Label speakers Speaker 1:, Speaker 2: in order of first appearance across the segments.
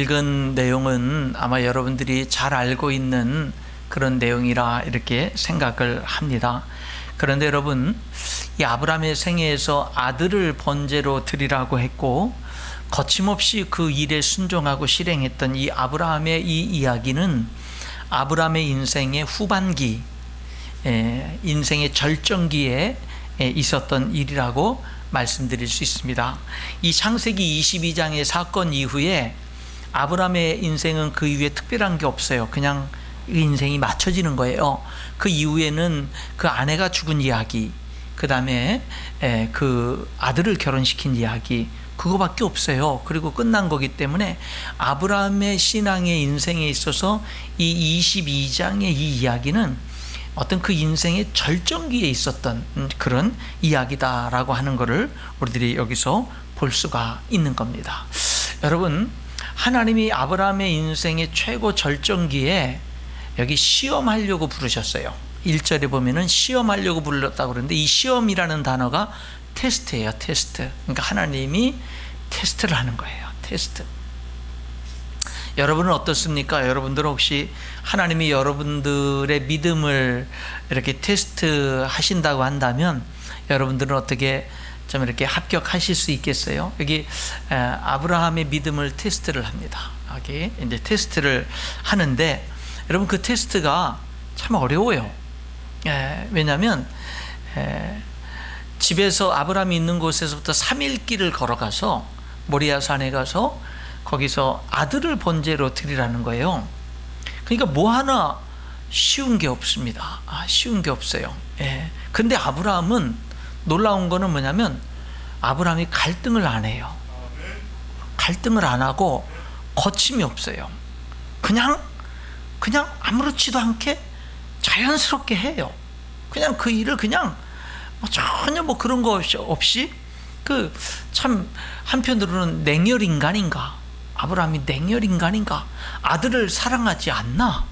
Speaker 1: 읽은 내용은 아마 여러분들이 잘 알고 있는 그런 내용이라 이렇게 생각을 합니다. 그런데 여러분, 이 아브라함의 생애에서 아들을 번제로 드리라고 했고 거침없이 그 일에 순종하고 실행했던 이 아브라함의 이 이야기는 아브라함의 인생의 후반기, 인생의 절정기에 있었던 일이라고 말씀드릴 수 있습니다. 이 창세기 22장의 사건 이후에 아브라함의 인생은 그 이후에 특별한 게 없어요. 그냥 인생이 맞춰지는 거예요. 그 이후에는 그 아내가 죽은 이야기, 그 다음에 그 아들을 결혼시킨 이야기, 그거밖에 없어요. 그리고 끝난 거기 때문에 아브라함의 신앙의 인생에 있어서 이 22장의 이 이야기는 어떤 그 인생의 절정기에 있었던 그런 이야기다라고 하는 것을 우리들이 여기서 볼 수가 있는 겁니다. 여러분, 하나님이 아브라함의 인생의 최고 절정기에 여기 시험하려고 부르셨어요. 1절에 보면은 시험하려고 불렀다고 그러는데 이 시험이라는 단어가 테스트예요. 테스트. 그러니까 하나님이 테스트를 하는 거예요. 테스트. 여러분은 어떻습니까? 여러분들은 혹시 하나님이 여러분들의 믿음을 이렇게 테스트 하신다고 한다면 여러분들은 어떻게 좀 이렇게 합격하실 수 있겠어요? 여기 아브라함의 믿음을 테스트를 합니다. 여기 이제 테스트를 하는데 여러분, 그 테스트가 참 어려워요. 왜냐하면 집에서 아브라함이 있는 곳에서부터 3일 길을 걸어가서 모리아 산에 가서 거기서 아들을 번제로 드리라는 거예요. 그러니까 뭐 하나 쉬운 게 없습니다. 쉬운 게 없어요. 근데 아브라함은 놀라운 거는 뭐냐면 아브라함이 갈등을 안 해요. 갈등을 안 하고 거침이 없어요. 그냥 아무렇지도 않게 자연스럽게 해요. 그냥 그 일을 그냥 전혀 뭐 그런 거 없이 그 참 한편으로는 냉혈 인간인가? 아브라함이 냉혈 인간인가? 아들을 사랑하지 않나?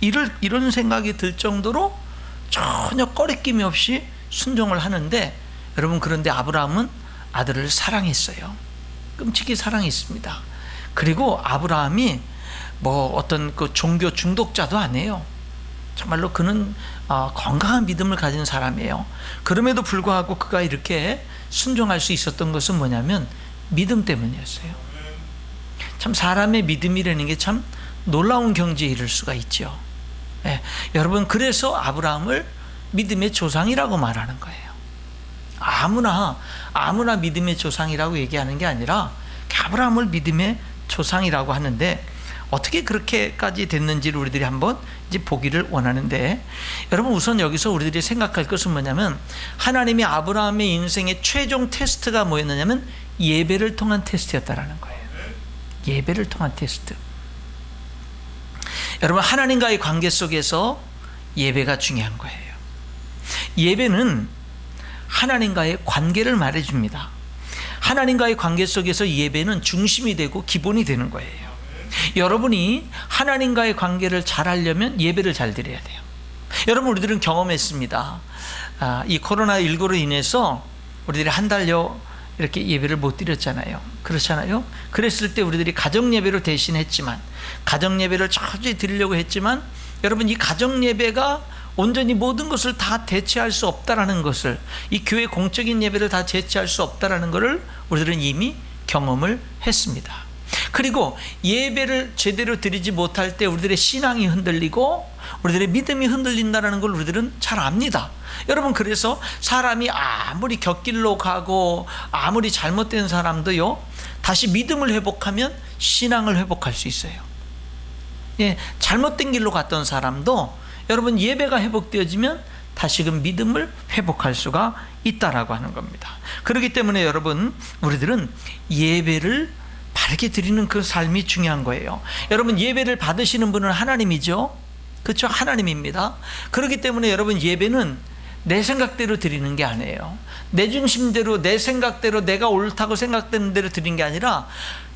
Speaker 1: 이런 생각이 들 정도로 전혀 꺼리낌이 없이 순종을 하는데 여러분, 그런데 아브라함은 아들을 사랑했어요. 끔찍히 사랑했습니다. 그리고 아브라함이 뭐 어떤 그 종교 중독자도 아니에요. 정말로 그는 건강한 믿음을 가진 사람이에요. 그럼에도 불구하고 그가 이렇게 순종할 수 있었던 것은 뭐냐면 믿음 때문이었어요. 참 사람의 믿음이라는 게 참 놀라운 경지에 이를 수가 있죠. 여러분, 그래서 아브라함을 믿음의 조상이라고 말하는 거예요. 아무나 믿음의 조상이라고 얘기하는 게 아니라 아브라함을 믿음의 조상이라고 하는데 어떻게 그렇게까지 됐는지를 우리들이 한번 이제 보기를 원하는데, 여러분, 우선 여기서 우리들이 생각할 것은 뭐냐면 하나님이 아브라함의 인생의 최종 테스트가 뭐였느냐면 예배를 통한 테스트였다라는 거예요. 예배를 통한 테스트. 여러분, 하나님과의 관계 속에서 예배가 중요한 거예요. 예배는 하나님과의 관계를 말해줍니다. 하나님과의 관계 속에서 예배는 중심이 되고 기본이 되는 거예요. 여러분이 하나님과의 관계를 잘 하려면 예배를 잘 드려야 돼요. 여러분, 우리들은 경험했습니다. 이 코로나19로 인해서 우리들이 한 달여 이렇게 예배를 못 드렸잖아요. 그렇잖아요. 그랬을 때 우리들이 가정예배로 대신했지만, 가정예배를 철저히 드리려고 했지만, 여러분, 이 가정예배가 온전히 모든 것을 다 대체할 수 없다라는 것을, 이 교회 공적인 예배를 다 대체할 수 없다라는 것을 우리들은 이미 경험을 했습니다. 그리고 예배를 제대로 드리지 못할 때 우리들의 신앙이 흔들리고 우리들의 믿음이 흔들린다는 걸 우리들은 잘 압니다. 여러분, 그래서 사람이 아무리 곁길로 가고 아무리 잘못된 사람도요, 다시 믿음을 회복하면 신앙을 회복할 수 있어요. 잘못된 길로 갔던 사람도 여러분, 예배가 회복되어지면 다시금 믿음을 회복할 수가 있다라고 하는 겁니다. 그렇기 때문에 여러분, 우리들은 예배를 바르게 드리는 그 삶이 중요한 거예요. 여러분, 예배를 받으시는 분은 하나님이죠. 그렇죠? 하나님입니다. 그렇기 때문에 여러분, 예배는 내 생각대로 드리는 게 아니에요. 내 중심대로, 내 생각대로, 내가 옳다고 생각되는 대로 드리는 게 아니라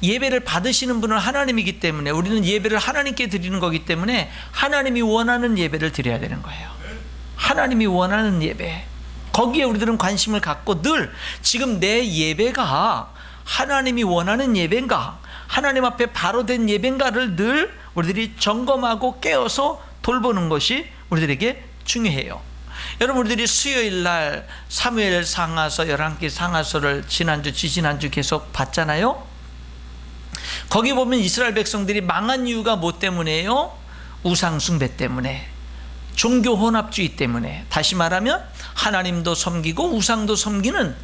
Speaker 1: 예배를 받으시는 분은 하나님이기 때문에 우리는 예배를 하나님께 드리는 거기 때문에 하나님이 원하는 예배를 드려야 되는 거예요. 하나님이 원하는 예배, 거기에 우리들은 관심을 갖고 늘 지금 내 예배가 하나님이 원하는 예배인가, 하나님 앞에 바로 된 예배인가를 늘 우리들이 점검하고 깨어서 돌보는 것이 우리들에게 중요해요. 여러분, 우리들이 수요일 날 사무엘 상하서, 열왕기 상하서를 지난주 지지난주 계속 봤잖아요. 거기 보면 이스라엘 백성들이 망한 이유가 뭐 때문이에요? 우상 숭배 때문에, 종교 혼합주의 때문에, 다시 말하면 하나님도 섬기고 우상도 섬기는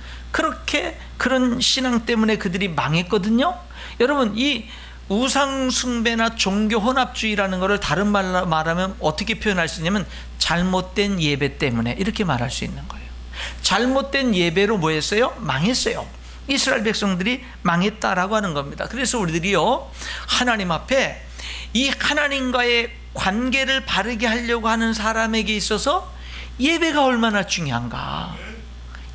Speaker 1: 그런 신앙 때문에 그들이 망했거든요. 여러분, 이 우상 숭배나 종교 혼합주의라는 것을 다른 말로 말하면 어떻게 표현할 수 있냐면 잘못된 예배 때문에, 이렇게 말할 수 있는 거예요. 잘못된 예배로 뭐 했어요? 망했어요. 이스라엘 백성들이 망했다라고 하는 겁니다. 그래서 우리들이요, 하나님 앞에 이 하나님과의 관계를 바르게 하려고 하는 사람에게 있어서 예배가 얼마나 중요한가,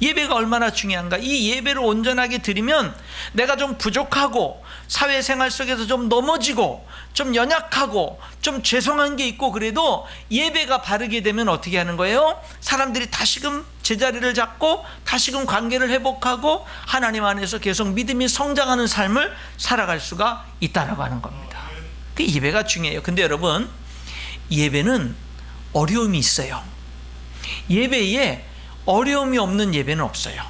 Speaker 1: 예배가 얼마나 중요한가. 이 예배를 온전하게 드리면 내가 좀 부족하고 사회생활 속에서 좀 넘어지고 좀 연약하고 좀 죄송한 게 있고, 그래도 예배가 바르게 되면 어떻게 하는 거예요? 사람들이 다시금 제자리를 잡고 다시금 관계를 회복하고 하나님 안에서 계속 믿음이 성장하는 삶을 살아갈 수가 있다라고 하는 겁니다. 그 예배가 중요해요. 근데 여러분, 예배는 어려움이 있어요. 예배에 어려움이 없는 예배는 없어요.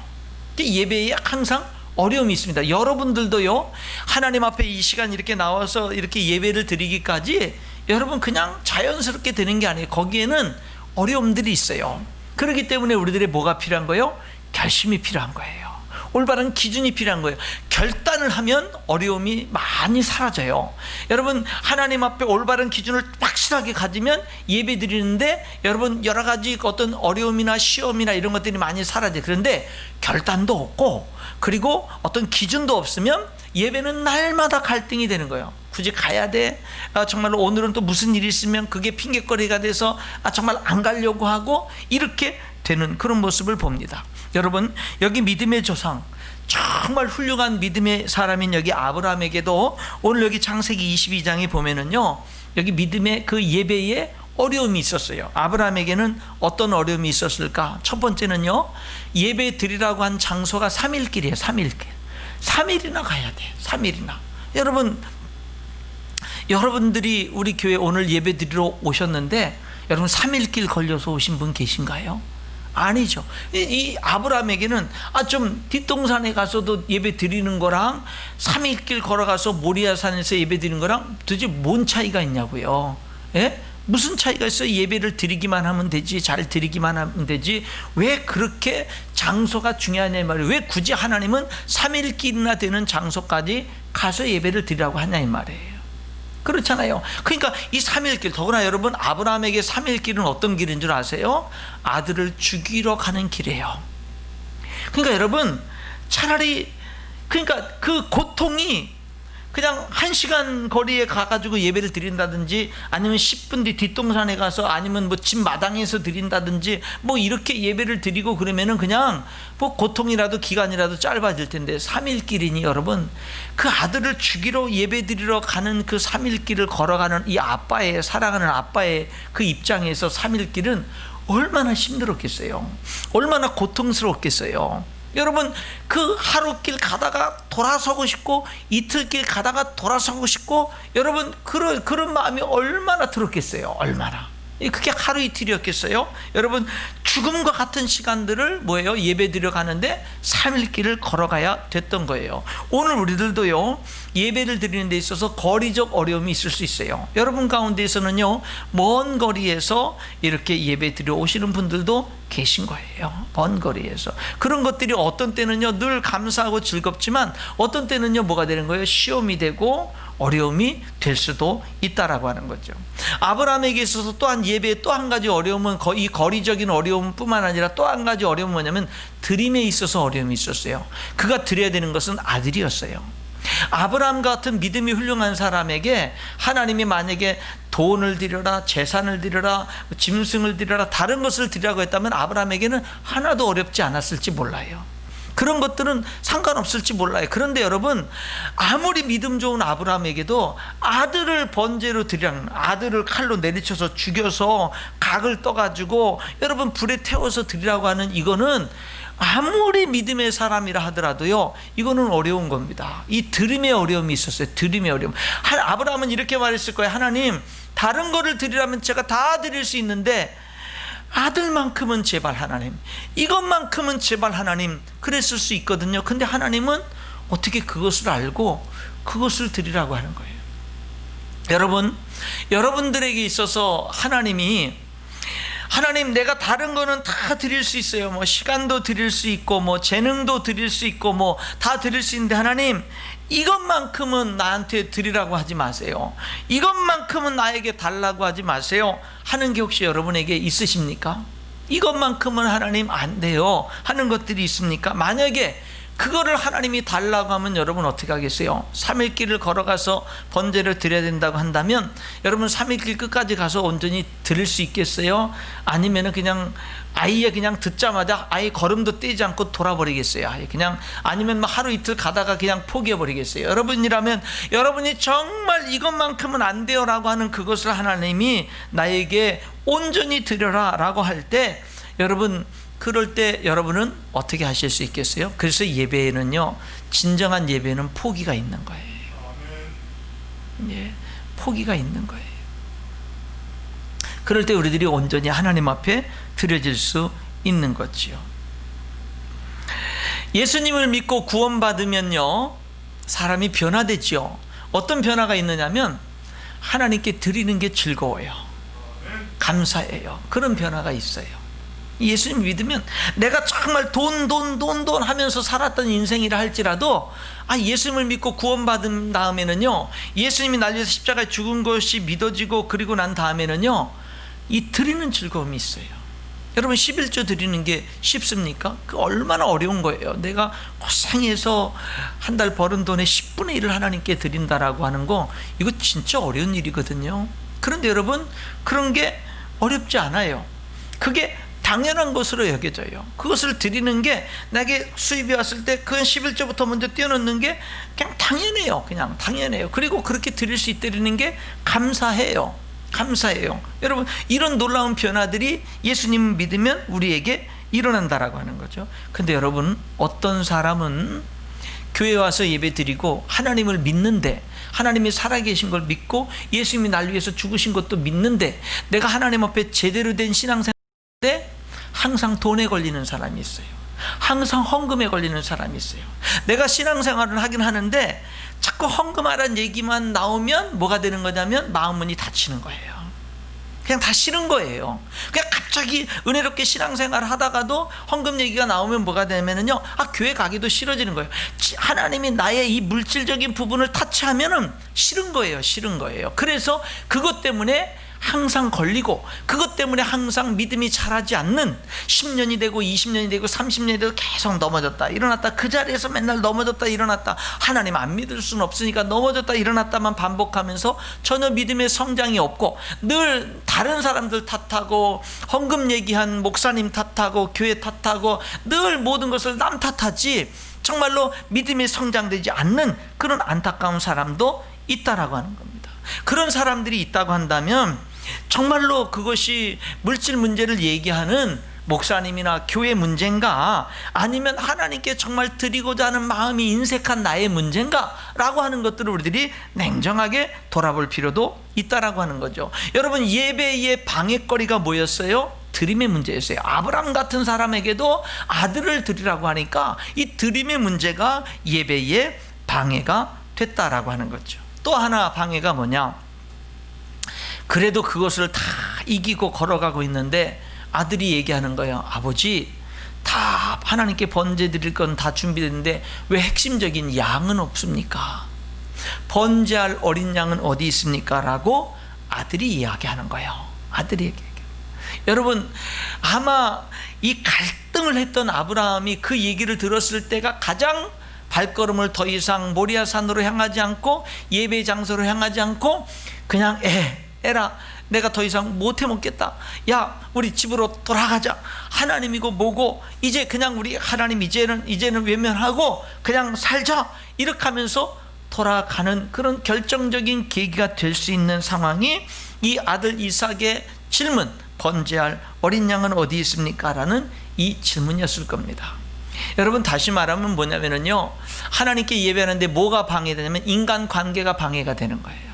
Speaker 1: 예배에 항상 어려움이 있습니다. 여러분들도요, 하나님 앞에 이 시간 이렇게 나와서 이렇게 예배를 드리기까지 여러분 그냥 자연스럽게 되는 게 아니에요. 거기에는 어려움들이 있어요. 그렇기 때문에 우리들의 뭐가 필요한 거예요? 결심이 필요한 거예요. 올바른 기준이 필요한 거예요. 결단을 하면 어려움이 많이 사라져요. 여러분, 하나님 앞에 올바른 기준을 확실하게 가지면 예배 드리는데 여러분 여러 가지 어떤 어려움이나 시험이나 이런 것들이 많이 사라져요. 그런데 결단도 없고 그리고 어떤 기준도 없으면 예배는 날마다 갈등이 되는 거예요. 굳이 가야 돼? 정말로 오늘은 또 무슨 일이 있으면 그게 핑계거리가 돼서 정말 안 가려고 하고, 이렇게 되는 그런 모습을 봅니다. 여러분, 여기 믿음의 조상, 정말 훌륭한 믿음의 사람인 여기 아브라함에게도 오늘 여기 창세기 22장에 보면은요, 여기 믿음의 그 예배에 어려움이 있었어요. 아브라함에게는 어떤 어려움이 있었을까? 첫 번째는요, 예배 드리라고 한 장소가 3일길이에요. 3일길. 3일이나 가야 돼. 3일이나. 여러분들이 우리 교회 오늘 예배 드리러 오셨는데 여러분 3일길 걸려서 오신 분 계신가요? 아니죠. 이 아브라함에게는 좀 뒷동산에 가서도 예배 드리는 거랑 3일길 걸어가서 모리아산에서 예배 드리는 거랑 도대체 뭔 차이가 있냐고요. 예? 무슨 차이가 있어요? 예배를 드리기만 하면 되지, 잘 드리기만 하면 되지, 왜 그렇게 장소가 중요하냐 말이에요. 왜 굳이 하나님은 3일길이나 되는 장소까지 가서 예배를 드리라고 하냐 이 말이에요. 그렇잖아요. 그러니까 이 3일길, 더구나 여러분, 아브라함에게 3일길은 어떤 길인 줄 아세요? 아들을 죽이러 가는 길이에요. 그러니까 여러분, 차라리, 그러니까 그 고통이 그냥 1시간 거리에 가가지고 예배를 드린다든지, 아니면 10분 뒤 뒷동산에 가서, 아니면 뭐 집 마당에서 드린다든지, 뭐 이렇게 예배를 드리고 그러면은 그냥 뭐 고통이라도 기간이라도 짧아질 텐데, 3일길이니 여러분, 그 아들을 죽이러 예배 드리러 가는 그 3일길을 걸어가는 이 아빠의, 사랑하는 아빠의 그 입장에서 3일길은 얼마나 힘들었겠어요. 얼마나 고통스럽겠어요. 여러분, 그 하루길 가다가 돌아서고 싶고, 이틀길 가다가 돌아서고 싶고, 여러분 그런 마음이 얼마나 들었겠어요. 얼마나. 그게 하루 이틀이었겠어요. 여러분, 죽음과 같은 시간들을 뭐예요? 예배 드려 가는데 3일길을 걸어가야 됐던 거예요. 오늘 우리들도요, 예배를 드리는 데 있어서 거리적 어려움이 있을 수 있어요. 여러분 가운데에서는요, 먼 거리에서 이렇게 예배 드려 오시는 분들도 계신 거예요. 먼 거리에서. 그런 것들이 어떤 때는요, 늘 감사하고 즐겁지만 어떤 때는요, 뭐가 되는 거예요? 시험이 되고 어려움이 될 수도 있다라고 하는 거죠. 아브라함에게 있어서 또한 예배의 또 한 가지 어려움은, 이 거리적인 어려움뿐만 아니라 또 한 가지 어려움은 뭐냐면 드림에 있어서 어려움이 있었어요. 그가 드려야 되는 것은 아들이었어요. 아브라함 같은 믿음이 훌륭한 사람에게 하나님이 만약에 돈을 드려라, 재산을 드려라, 짐승을 드려라, 다른 것을 드리라고 했다면 아브라함에게는 하나도 어렵지 않았을지 몰라요. 그런 것들은 상관없을지 몰라요. 그런데 여러분, 아무리 믿음 좋은 아브라함에게도 아들을 번제로 드리라는, 아들을 칼로 내리쳐서 죽여서 각을 떠가지고 여러분 불에 태워서 드리라고 하는, 이거는 아무리 믿음의 사람이라 하더라도요, 이거는 어려운 겁니다. 이 드림의 어려움이 있었어요. 드림의 어려움. 아브라함은 이렇게 말했을 거예요. 하나님, 다른 거를 드리라면 제가 다 드릴 수 있는데 아들만큼은 제발 하나님, 이것만큼은 제발 하나님, 그랬을 수 있거든요. 근데 하나님은 어떻게 그것을 알고 그것을 드리라고 하는 거예요. 여러분, 여러분들에게 있어서 하나님, 내가 다른 거는 다 드릴 수 있어요. 뭐 시간도 드릴 수 있고, 뭐 재능도 드릴 수 있고, 뭐 다 드릴 수 있는데, 하나님, 이것만큼은 나한테 드리라고 하지 마세요. 이것만큼은 나에게 달라고 하지 마세요 하는 게 혹시 여러분에게 있으십니까? 이것만큼은 하나님 안 돼요 하는 것들이 있습니까? 만약에 그거를 하나님이 달라고 하면 여러분 어떻게 하겠어요? 3일 길을 걸어가서 번제를 드려야 된다고 한다면 여러분 3일 길 끝까지 가서 온전히 드릴 수 있겠어요? 아니면은 그냥 아예 그냥 듣자마자 아예 걸음도 떼지 않고 돌아버리겠어요? 아예 그냥, 아니면 하루 이틀 가다가 그냥 포기해버리겠어요? 여러분이라면, 여러분이 정말 이것만큼은 안 돼요 라고 하는 그것을 하나님이 나에게 온전히 드려라 라고 할 때, 여러분 그럴 때 여러분은 어떻게 하실 수 있겠어요? 그래서 예배에는요, 진정한 예배는 포기가 있는 거예요. 예, 포기가 있는 거예요. 그럴 때 우리들이 온전히 하나님 앞에 드려질 수 있는 거지요. 예수님을 믿고 구원받으면요, 사람이 변화되지요. 어떤 변화가 있느냐면 하나님께 드리는 게 즐거워요. 감사해요. 그런 변화가 있어요. 예수님 믿으면 내가 정말 돈 하면서 살았던 인생이라 할지라도, 예수님을 믿고 구원받은 다음에는요, 예수님이 날 위해서 십자가에 죽은 것이 믿어지고, 그리고 난 다음에는요, 이 드리는 즐거움이 있어요. 여러분, 11조 드리는 게 쉽습니까? 그 얼마나 어려운 거예요. 내가 고생해서 한 달 벌은 돈의 10분의 1을 하나님께 드린다라고 하는 거, 이거 진짜 어려운 일이거든요. 그런데 여러분, 그런 게 어렵지 않아요. 그게 당연한 것으로 여겨져요. 그것을 드리는 게, 나에게 수입이 왔을 때 그건 11조부터 먼저 떼어놓는 게 그냥 당연해요. 그냥 당연해요. 그리고 그렇게 드릴 수 있다는 게 감사해요. 감사해요. 여러분, 이런 놀라운 변화들이 예수님 믿으면 우리에게 일어난다라고 하는 거죠. 근데 여러분, 어떤 사람은 교회 와서 예배 드리고 하나님을 믿는데, 하나님이 살아계신 걸 믿고 예수님이 날 위해서 죽으신 것도 믿는데, 내가 하나님 앞에 제대로 된 신앙생활인데 항상 돈에 걸리는 사람이 있어요. 항상 헌금에 걸리는 사람이 있어요. 내가 신앙생활을 하긴 하는데 자꾸 헌금하라는 얘기만 나오면 뭐가 되는 거냐면 마음문이 닫히는 거예요. 그냥 다 싫은 거예요. 그냥 갑자기 은혜롭게 신앙생활을 하다가도 헌금 얘기가 나오면 뭐가 되면은요, 교회 가기도 싫어지는 거예요. 하나님이 나의 이 물질적인 부분을 타치하면은 싫은 거예요. 싫은 거예요. 그래서 그것 때문에 항상 걸리고, 그것 때문에 항상 믿음이 자라지 않는, 10년이 되고 20년이 되고 30년이 되고 계속 넘어졌다 일어났다, 그 자리에서 맨날 넘어졌다 일어났다, 하나님 안 믿을 수는 없으니까 넘어졌다 일어났다만 반복하면서 전혀 믿음의 성장이 없고, 늘 다른 사람들 탓하고, 헌금 얘기한 목사님 탓하고, 교회 탓하고, 늘 모든 것을 남 탓하지 정말로 믿음이 성장되지 않는 그런 안타까운 사람도 있다라고 하는 겁니다. 그런 사람들이 있다고 한다면 정말로 그것이 물질 문제를 얘기하는 목사님이나 교회 문제인가, 아니면 하나님께 정말 드리고자 하는 마음이 인색한 나의 문제인가 라고 하는 것들을 우리들이 냉정하게 돌아볼 필요도 있다라고 하는 거죠. 여러분, 예배의 방해거리가 뭐였어요? 드림의 문제였어요. 아브라함 같은 사람에게도 아들을 드리라고 하니까 이 드림의 문제가 예배의 방해가 됐다라고 하는 거죠. 또 하나 방해가 뭐냐? 그래도 그것을 다 이기고 걸어가고 있는데 아들이 얘기하는 거예요. 아버지, 다 하나님께 번제 드릴 건 다 준비됐는데 왜 핵심적인 양은 없습니까? 번제할 어린 양은 어디 있습니까? 라고 아들이 이야기하는 거예요. 아들이 얘기해요. 여러분, 아마 이 갈등을 했던 아브라함이 그 얘기를 들었을 때가 가장 발걸음을 더 이상 모리아산으로 향하지 않고, 예배 장소로 향하지 않고, 그냥 에라, 내가 더 이상 못해 먹겠다, 야 우리 집으로 돌아가자, 하나님이고 뭐고 이제 그냥 우리 하나님 이제는 외면하고 그냥 살자, 이렇게 하면서 돌아가는 그런 결정적인 계기가 될 수 있는 상황이 이 아들 이삭의 질문, 번제할 어린 양은 어디 있습니까? 라는 이 질문이었을 겁니다. 여러분, 다시 말하면 뭐냐면요, 하나님께 예배하는데 뭐가 방해되냐면 인간관계가 방해가 되는 거예요.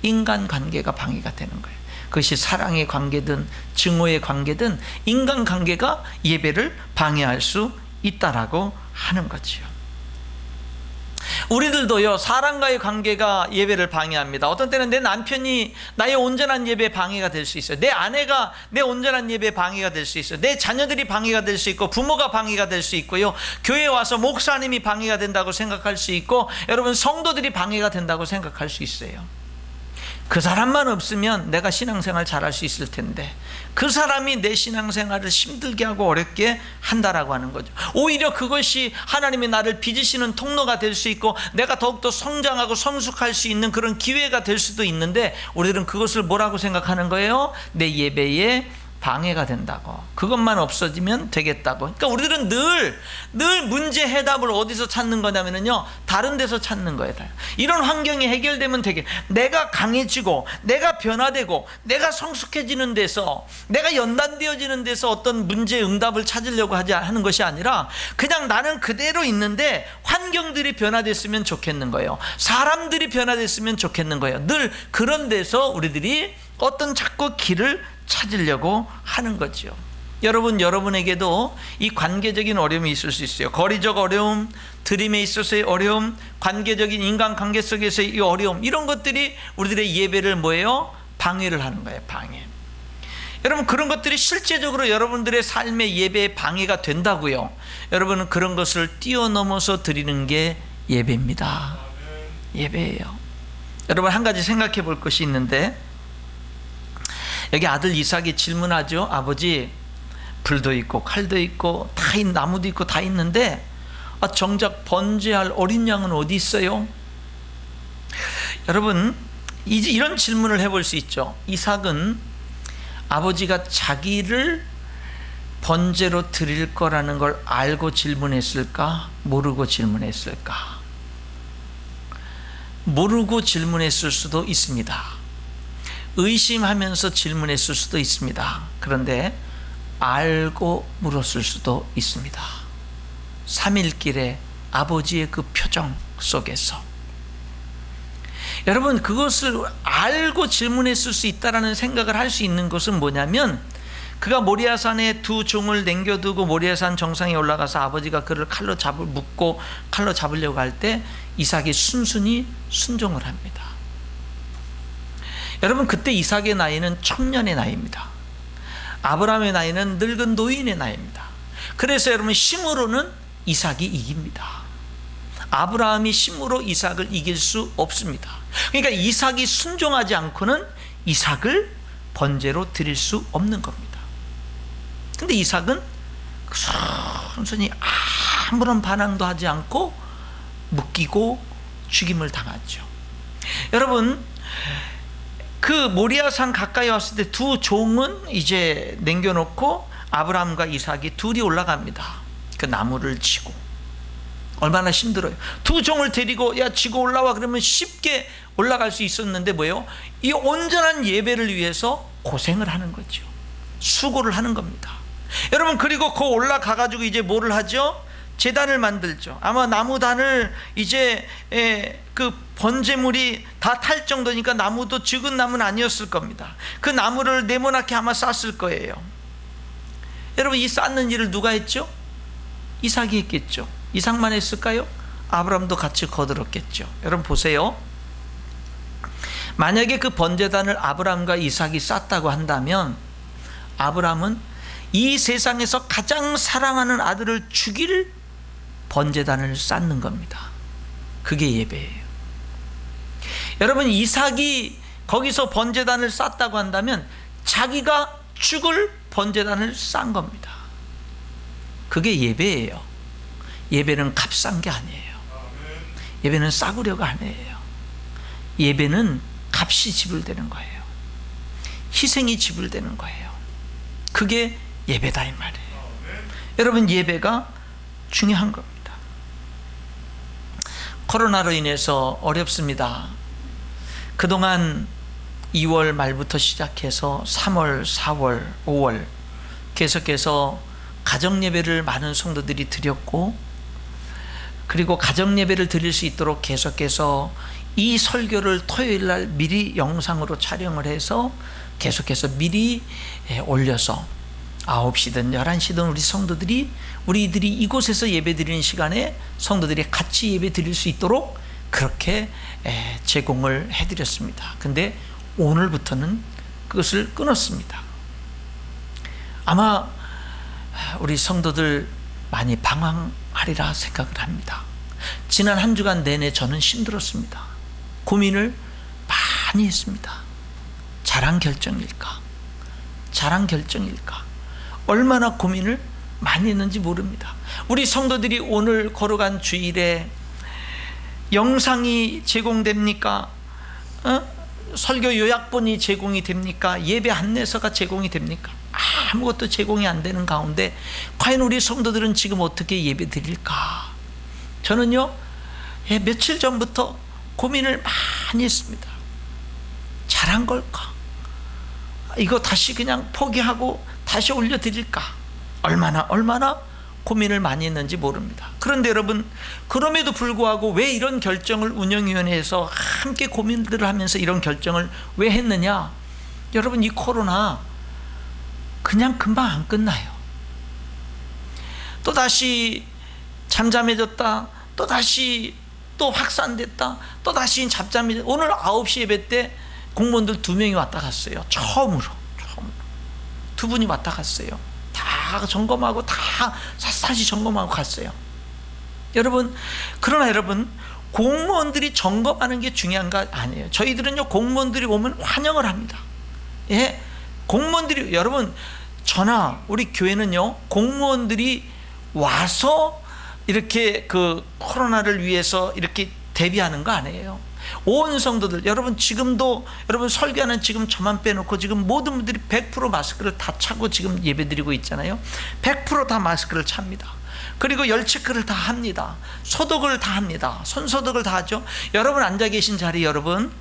Speaker 1: 인간관계가 방해가 되는 거예요. 그것이 사랑의 관계든 증오의 관계든 인간관계가 예배를 방해할 수 있다라고 하는 거지요. 우리들도요, 사람과의 관계가 예배를 방해합니다. 어떤 때는 내 남편이 나의 온전한 예배에 방해가 될 수 있어요. 내 아내가 내 온전한 예배에 방해가 될 수 있어요. 내 자녀들이 방해가 될 수 있고, 부모가 방해가 될 수 있고요, 교회에 와서 목사님이 방해가 된다고 생각할 수 있고, 여러분 성도들이 방해가 된다고 생각할 수 있어요. 그 사람만 없으면 내가 신앙생활 잘할 수 있을 텐데, 그 사람이 내 신앙생활을 힘들게 하고 어렵게 한다라고 하는 거죠. 오히려 그것이 하나님이 나를 빚으시는 통로가 될 수 있고, 내가 더욱더 성장하고 성숙할 수 있는 그런 기회가 될 수도 있는데, 우리들은 그것을 뭐라고 생각하는 거예요? 내 예배에 방해가 된다고, 그것만 없어지면 되겠다고. 그러니까 우리들은 늘 문제 해답을 어디서 찾는 거냐면요, 다른 데서 찾는 거예요. 이런 환경이 해결되면 되게, 내가 강해지고 내가 변화되고 내가 성숙해지는 데서, 내가 연단되어지는 데서 어떤 문제 응답을 찾으려고 하는 것이 아니라, 그냥 나는 그대로 있는데 환경들이 변화됐으면 좋겠는 거예요. 사람들이 변화됐으면 좋겠는 거예요. 늘 그런 데서 우리들이 어떤 자꾸 길을 찾으려고 하는 거죠. 여러분, 여러분에게도 이 관계적인 어려움이 있을 수 있어요. 거리적 어려움, 드림에 있어서의 어려움, 관계적인 인간관계 속에서의 이 어려움, 이런 것들이 우리들의 예배를 뭐예요? 방해를 하는 거예요. 방해. 여러분, 그런 것들이 실제적으로 여러분들의 삶의 예배에 방해가 된다고요. 여러분은 그런 것을 뛰어넘어서 드리는 게 예배입니다. 예배예요. 여러분, 한 가지 생각해 볼 것이 있는데, 여기 아들 이삭이 질문하죠. 아버지, 불도 있고 칼도 있고 다 나무도 있고 다 있는데 정작 번제할 어린 양은 어디 있어요? 여러분, 이제 이런 질문을 해볼 수 있죠. 이삭은 아버지가 자기를 번제로 드릴 거라는 걸 알고 질문했을까? 모르고 질문했을까? 모르고 질문했을 수도 있습니다. 의심하면서 질문했을 수도 있습니다. 그런데 알고 물었을 수도 있습니다. 3일길에 아버지의 그 표정 속에서. 여러분, 그것을 알고 질문했을 수 있다라는 생각을 할 수 있는 것은 뭐냐면, 그가 모리아산에 두 종을 남겨두고 모리아산 정상에 올라가서 아버지가 그를 묶고 칼로 잡으려고 할 때 이삭이 순순히 순종을 합니다. 여러분, 그때 이삭의 나이는 청년의 나이입니다. 아브라함의 나이는 늙은 노인의 나이입니다. 그래서 여러분, 힘으로는 이삭이 이깁니다. 아브라함이 힘으로 이삭을 이길 수 없습니다. 그러니까 이삭이 순종하지 않고는 이삭을 번제로 드릴 수 없는 겁니다. 근데 이삭은 순순히 아무런 반항도 하지 않고 묶이고 죽임을 당하죠. 여러분, 그 모리아산 가까이 왔을 때 두 종은 이제 남겨놓고 아브라함과 이삭이 둘이 올라갑니다. 그 나무를 치고. 얼마나 힘들어요. 두 종을 데리고 지고 올라와 그러면 쉽게 올라갈 수 있었는데 뭐예요? 이 온전한 예배를 위해서 고생을 하는 거죠. 수고를 하는 겁니다. 여러분, 그리고 그 올라가가지고 이제 뭐를 하죠? 제단을 만들죠. 아마 나무단을 이제 그 번제물이 다 탈 정도니까 나무도 적은 나무는 아니었을 겁니다. 그 나무를 네모나게 아마 쌌을 거예요. 여러분, 이 쌓는 일을 누가 했죠? 이삭이 했겠죠. 이삭만 했을까요? 아브라함도 같이 거들었겠죠. 여러분 보세요. 만약에 그 번제단을 아브라함과 이삭이 쌌다고 한다면, 아브라함은 이 세상에서 가장 사랑하는 아들을 죽일 번제단을 쌓는 겁니다. 그게 예배예요. 여러분, 이삭이 거기서 번제단을 쌓았다고 한다면 자기가 죽을 번제단을 쌓은 겁니다. 그게 예배예요. 예배는 값싼 게 아니에요. 예배는 싸구려가 아니에요. 예배는 값이 지불되는 거예요. 희생이 지불되는 거예요. 그게 예배다 이 말이에요. 여러분, 예배가 중요한 겁니다. 코로나로 인해서 어렵습니다. 그동안 2월 말부터 시작해서 3월, 4월, 5월 계속해서 가정 예배를 많은 성도들이 드렸고, 그리고 가정 예배를 드릴 수 있도록 계속해서 이 설교를 토요일 날 미리 영상으로 촬영을 해서 계속해서 미리 올려서 9시든 11시든 우리 성도들이, 우리들이 이곳에서 예배 드리는 시간에 성도들이 같이 예배 드릴 수 있도록 그렇게 제공을 해드렸습니다. 근데 오늘부터는 그것을 끊었습니다. 아마 우리 성도들 많이 방황하리라 생각을 합니다. 지난 한 주간 내내 저는 힘들었습니다. 고민을 많이 했습니다. 잘한 결정일까? 잘한 결정일까? 얼마나 고민을 많이 했는지 모릅니다. 우리 성도들이 오늘 걸어간 주일에 영상이 제공됩니까? 설교 요약본이 제공이 됩니까? 예배 안내서가 제공이 됩니까? 아무것도 제공이 안 되는 가운데 과연 우리 성도들은 지금 어떻게 예배 드릴까? 저는요, 며칠 전부터 고민을 많이 했습니다. 잘한 걸까? 이거 다시 그냥 포기하고 다시 올려드릴까? 얼마나 고민을 많이 했는지 모릅니다. 그런데 여러분, 그럼에도 불구하고 왜 이런 결정을 운영위원회에서 함께 고민들을 하면서 이런 결정을 왜 했느냐? 여러분, 이 코로나 그냥 금방 안 끝나요. 또다시 잠잠해졌다, 또다시 또 확산됐다, 또다시 잠잠해졌다. 오늘 9시 예배 때 공무원들 2명이 왔다 갔어요. 처음으로 2분이 왔다 갔어요. 다 점검하고 다 샅샅이 점검하고 갔어요. 여러분, 그러나 여러분, 공무원들이 점검하는 게 중요한 거 아니에요. 저희들은요, 공무원들이 오면 환영을 합니다. 예, 공무원들이, 여러분, 저나 우리 교회는요, 공무원들이 와서 이렇게 그 코로나를 위해서 이렇게 대비하는 거 아니에요. 온 성도들, 여러분 지금도, 여러분 설교하는 지금 저만 빼놓고 지금 모든 분들이 100% 마스크를 다 차고 지금 예배드리고 있잖아요. 100% 다 마스크를 찹니다. 그리고 열 체크를 다 합니다. 소독을 다 합니다. 손소독을 다 하죠. 여러분 앉아 계신 자리, 여러분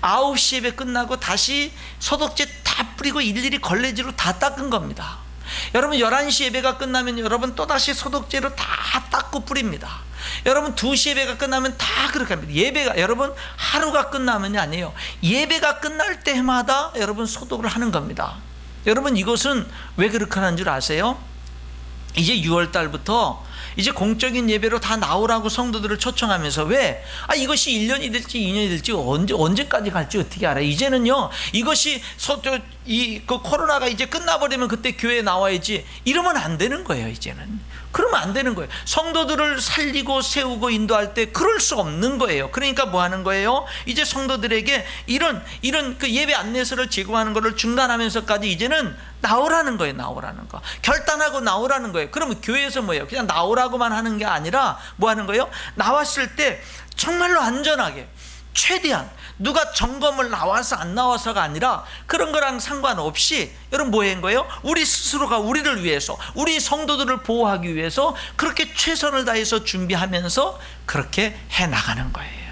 Speaker 1: 9시 예배 끝나고 다시 소독제 다 뿌리고 일일이 걸레질로 다 닦은 겁니다. 여러분 11시 예배가 끝나면 여러분 또다시 소독제로 다 닦고 뿌립니다. 여러분 2시 예배가 끝나면 다 그렇게 합니다. 예배가, 여러분 하루가 끝나면이 아니에요. 예배가 끝날 때마다 여러분 소독을 하는 겁니다. 여러분 이것은 왜 그렇게 하는 줄 아세요? 이제 6월 달부터 이제 공적인 예배로 다 나오라고 성도들을 초청하면서, 왜? 이것이 1년이 될지 2년이 될지 언제까지 갈지 어떻게 알아요? 이제는요, 이것이 그 코로나가 이제 끝나버리면 그때 교회에 나와야지, 이러면 안 되는 거예요. 이제는 그러면 안 되는 거예요. 성도들을 살리고 세우고 인도할 때 그럴 수 없는 거예요. 그러니까 뭐 하는 거예요? 이제 성도들에게 이런 그 예배 안내서를 제공하는 것을 중단하면서까지 이제는 나오라는 거예요. 나오라는 거, 결단하고 나오라는 거예요. 그러면 교회에서 뭐예요? 그냥 나오라고만 하는 게 아니라 뭐 하는 거예요? 나왔을 때 정말로 안전하게, 최대한 누가 점검을 나와서 안 나와서가 아니라 그런 거랑 상관없이, 여러분 뭐 한 거예요? 우리 스스로가 우리를 위해서, 우리 성도들을 보호하기 위해서 그렇게 최선을 다해서 준비하면서 그렇게 해나가는 거예요.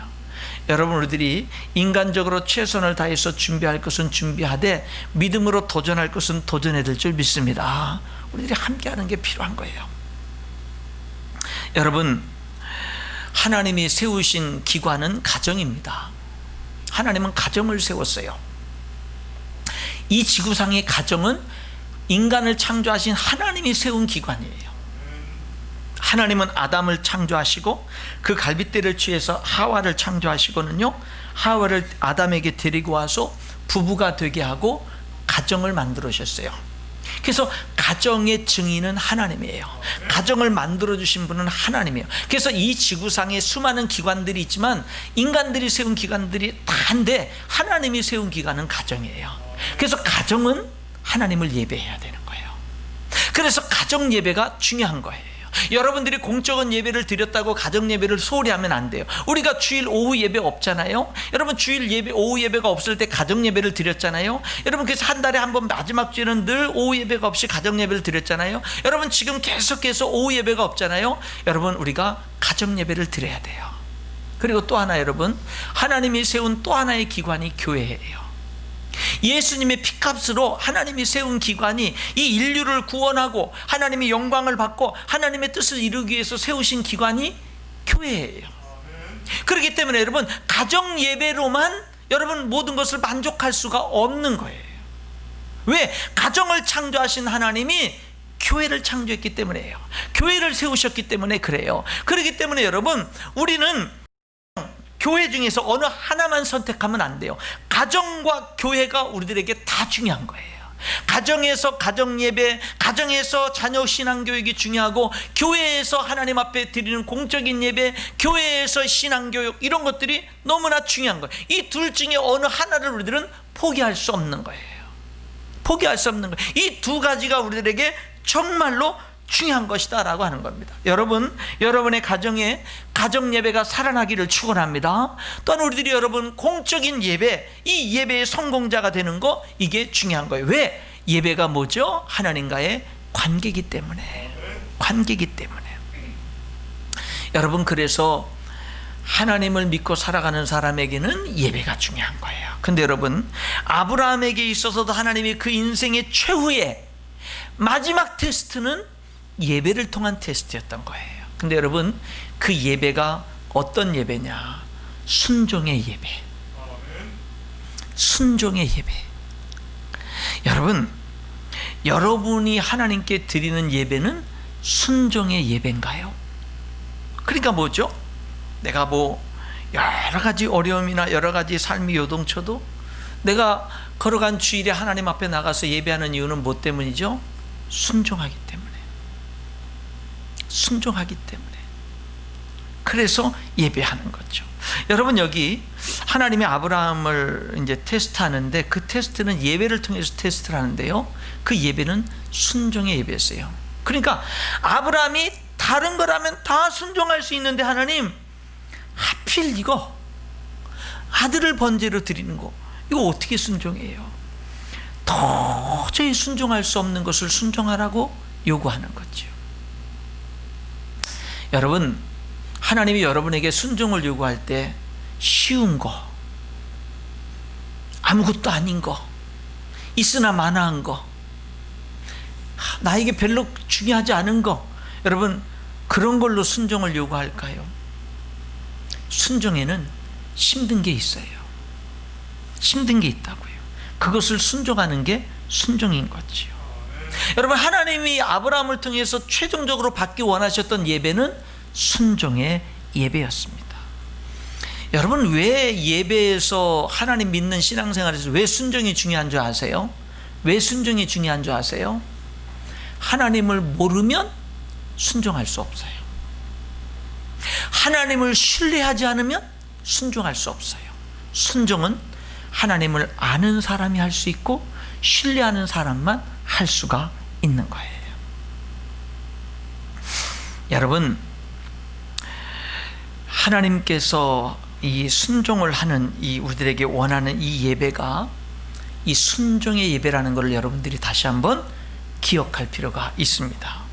Speaker 1: 여러분, 우리들이 인간적으로 최선을 다해서 준비할 것은 준비하되 믿음으로 도전할 것은 도전해야 될 줄 믿습니다. 우리들이 함께하는 게 필요한 거예요. 여러분, 하나님이 세우신 기관은 가정입니다. 하나님은 가정을 세웠어요. 이 지구상의 가정은 인간을 창조하신 하나님이 세운 기관이에요. 하나님은 아담을 창조하시고 그 갈빗대를 취해서 하와를 창조하시고는요, 하와를 아담에게 데리고 와서 부부가 되게 하고 가정을 만들으셨어요. 그래서 가정의 증인은 하나님이에요. 가정을 만들어주신 분은 하나님이에요. 그래서 이 지구상에 수많은 기관들이 있지만 인간들이 세운 기관들이 다인데 하나님이 세운 기관은 가정이에요. 그래서 가정은 하나님을 예배해야 되는 거예요. 그래서 가정 예배가 중요한 거예요. 여러분들이 공적인 예배를 드렸다고 가정 예배를 소홀히 하면 안 돼요. 우리가 주일 오후 예배 없잖아요. 여러분 주일 예배, 오후 예배가 없을 때 가정 예배를 드렸잖아요. 여러분 그래서 한 달에 한 번 마지막 주일은 늘 오후 예배가 없이 가정 예배를 드렸잖아요. 여러분 지금 계속해서 오후 예배가 없잖아요. 여러분 우리가 가정 예배를 드려야 돼요. 그리고 또 하나, 여러분 하나님이 세운 또 하나의 기관이 교회예요. 예수님의 피값으로 하나님이 세운 기관이 이 인류를 구원하고 하나님의 영광을 받고 하나님의 뜻을 이루기 위해서 세우신 기관이 교회예요. 그렇기 때문에 여러분, 가정 예배로만 여러분 모든 것을 만족할 수가 없는 거예요. 왜? 가정을 창조하신 하나님이 교회를 창조했기 때문에요. 교회를 세우셨기 때문에 그래요. 그렇기 때문에 여러분, 우리는 교회 중에서 어느 하나만 선택하면 안 돼요. 가정과 교회가 우리들에게 다 중요한 거예요. 가정에서 가정 예배, 가정에서 자녀 신앙 교육이 중요하고, 교회에서 하나님 앞에 드리는 공적인 예배, 교회에서 신앙 교육, 이런 것들이 너무나 중요한 거예요. 이 둘 중에 어느 하나를 우리들은 포기할 수 없는 거예요. 포기할 수 없는 거예요. 이 두 가지가 우리들에게 정말로 중요한 것이다 라고 하는 겁니다. 여러분, 여러분의 가정에 가정 예배가 살아나기를 축원합니다. 또한 우리들이 여러분 공적인 예배, 이 예배의 성공자가 되는 거, 이게 중요한 거예요. 왜? 예배가 뭐죠? 하나님과의 관계이기 때문에. 관계이기 때문에. 여러분, 그래서 하나님을 믿고 살아가는 사람에게는 예배가 중요한 거예요. 근데 여러분, 아브라함에게 있어서도 하나님이 그 인생의 최후의 마지막 테스트는 예배를 통한 테스트였던 거예요. 근데 여러분, 그 예배가 어떤 예배냐? 순종의 예배. 순종의 예배. 여러분, 여러분이 하나님께 드리는 예배는 순종의 예배인가요? 그러니까 뭐죠? 내가 뭐 여러 가지 어려움이나 여러 가지 삶이 요동쳐도 내가 걸어간 주일에 하나님 앞에 나가서 예배하는 이유는 뭐 때문이죠? 순종하기 때문에. 순종하기 때문에. 그래서 예배하는 거죠. 여러분, 여기 하나님이 아브라함을 이제 테스트하는데, 그 테스트는 예배를 통해서 테스트를 하는데요, 그 예배는 순종의 예배였어요. 그러니까 아브라함이 다른 거라면 다 순종할 수 있는데, 하나님 하필 이거 아들을 번제로 드리는 거, 이거 어떻게 순종해요? 도저히 순종할 수 없는 것을 순종하라고 요구하는 거죠. 여러분, 하나님이 여러분에게 순종을 요구할 때 쉬운 거, 아무것도 아닌 거, 있으나 마나한 거, 나에게 별로 중요하지 않은 거, 여러분, 그런 걸로 순종을 요구할까요? 순종에는 힘든 게 있어요. 힘든 게 있다고요. 그것을 순종하는 게 순종인 거지요. 여러분, 하나님이 아브라함을 통해서 최종적으로 받기 원하셨던 예배는 순종의 예배였습니다. 여러분, 왜 예배에서 하나님 믿는 신앙생활에서 왜 순종이 중요한 줄 아세요? 왜 순종이 중요한 줄 아세요? 하나님을 모르면 순종할 수 없어요. 하나님을 신뢰하지 않으면 순종할 수 없어요. 순종은 하나님을 아는 사람이 할 수 있고 신뢰하는 사람만 할 수가 있는 거예요. 여러분, 하나님께서 이 순종을 하는, 이 우리들에게 원하는 이 예배가 이 순종의 예배라는 것을 여러분들이 다시 한번 기억할 필요가 있습니다.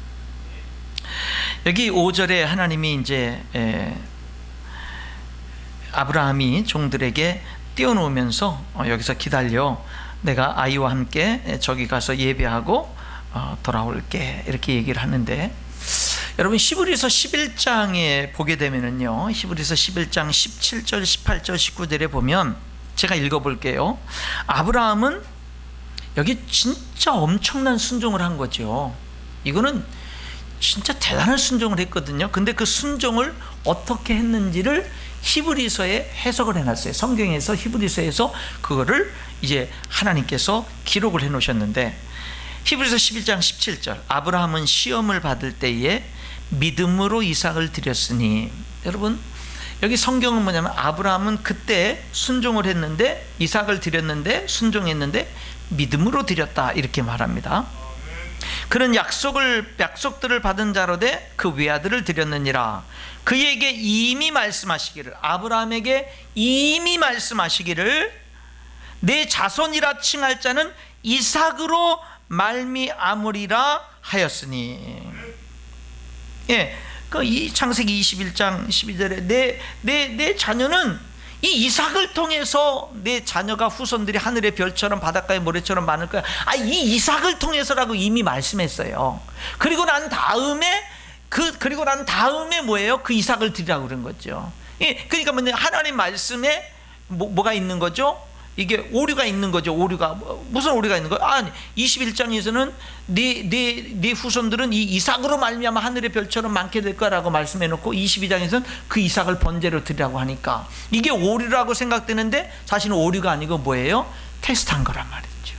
Speaker 1: 여기 5절에 하나님이 이제 아브라함이 종들에게 띄워놓으면서 여기서 기다려, 내가 아이와 함께 저기 가서 예배하고 돌아올게, 이렇게 얘기를 하는데, 여러분, 히브리서 11장에 보게 되면은요, 히브리서 11장 17절, 18절, 19절에 보면, 제가 읽어볼게요. 아브라함은 여기 진짜 엄청난 순종을 한 거죠. 이거는 진짜 대단한 순종을 했거든요. 근데 그 순종을 어떻게 했는지를 히브리서에 해석을 해놨어요. 성경에서, 히브리서에서 그거를 이제 하나님께서 기록을 해놓으셨는데, 히브리서 11장 17절, 아브라함은 시험을 받을 때에 믿음으로 이삭을 드렸으니. 여러분, 여기 성경은 뭐냐면 아브라함은 그때 순종을 했는데, 이삭을 드렸는데, 순종했는데 믿음으로 드렸다, 이렇게 말합니다. 그는 약속들을 받은 자로 돼 그 외아들을 드렸느니라. 그에게 이미 말씀하시기를, 아브라함에게 이미 말씀하시기를, 내 자손이라 칭할 자는 이삭으로 말미암으리라 하였으니. 예, 그 이 창세기 21장 12절에 내 자녀는 이 이삭을 통해서 내 자녀가 후손들이 하늘의 별처럼 바닷가의 모래처럼 많을 거야. 이 이삭을 통해서라고 이미 말씀했어요. 그리고 난 다음에 뭐예요? 그 이삭을 드리라고 그런 거죠. 그러니까 하나님 말씀에 뭐가 있는 거죠? 이게 오류가 있는 거죠. 오류가 무슨 오류가 있는 거예요? 21장에서는 네 후손들은 이 이삭으로 말미암아 하늘의 별처럼 많게 될 거라고 말씀해 놓고 22장에서는 그 이삭을 번제로 드리라고 하니까 이게 오류라고 생각되는데 사실은 오류가 아니고 뭐예요? 테스트한 거란 말이죠.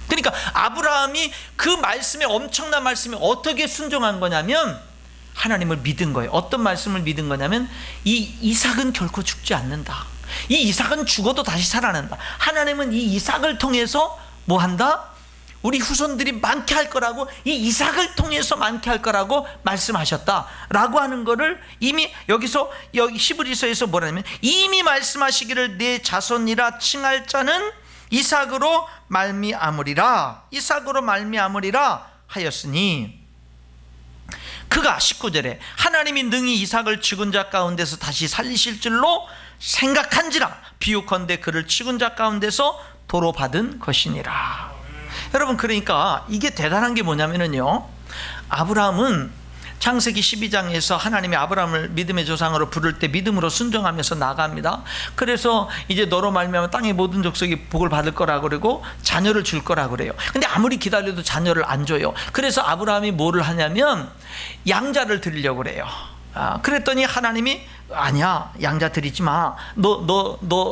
Speaker 1: 그러니까 아브라함이 그 말씀에, 엄청난 말씀에 어떻게 순종한 거냐면 하나님을 믿은 거예요. 어떤 말씀을 믿은 거냐면 이 이삭은 결코 죽지 않는다. 이 이삭은 죽어도 다시 살아난다. 하나님은 이 이삭을 통해서 뭐 한다? 우리 후손들이 많게 할 거라고, 이 이삭을 통해서 많게 할 거라고 말씀하셨다라고 하는 거를 이미 여기 히브리서에서 뭐라냐면 이미 말씀하시기를 내 자손이라 칭할 자는 이삭으로 말미암으리라 하였으니 그가 19절에 하나님이 능히 이삭을 죽은 자 가운데서 다시 살리실 줄로 생각한지라 비유컨대 그를 죽은 자 가운데서 도로 받은 것이니라. 여러분, 그러니까 이게 대단한 게 뭐냐면요, 아브라함은 창세기 12장에서 하나님이 아브라함을 믿음의 조상으로 부를 때 믿음으로 순종하면서 나갑니다. 그래서 이제 너로 말미암아 땅의 모든 족속이 복을 받을 거라고 그러고 자녀를 줄 거라고 그래요. 근데 아무리 기다려도 자녀를 안 줘요. 그래서 아브라함이 뭐를 하냐면 양자를 드리려고 그래요. 그랬더니 하나님이 아니야, 양자 드리지 마.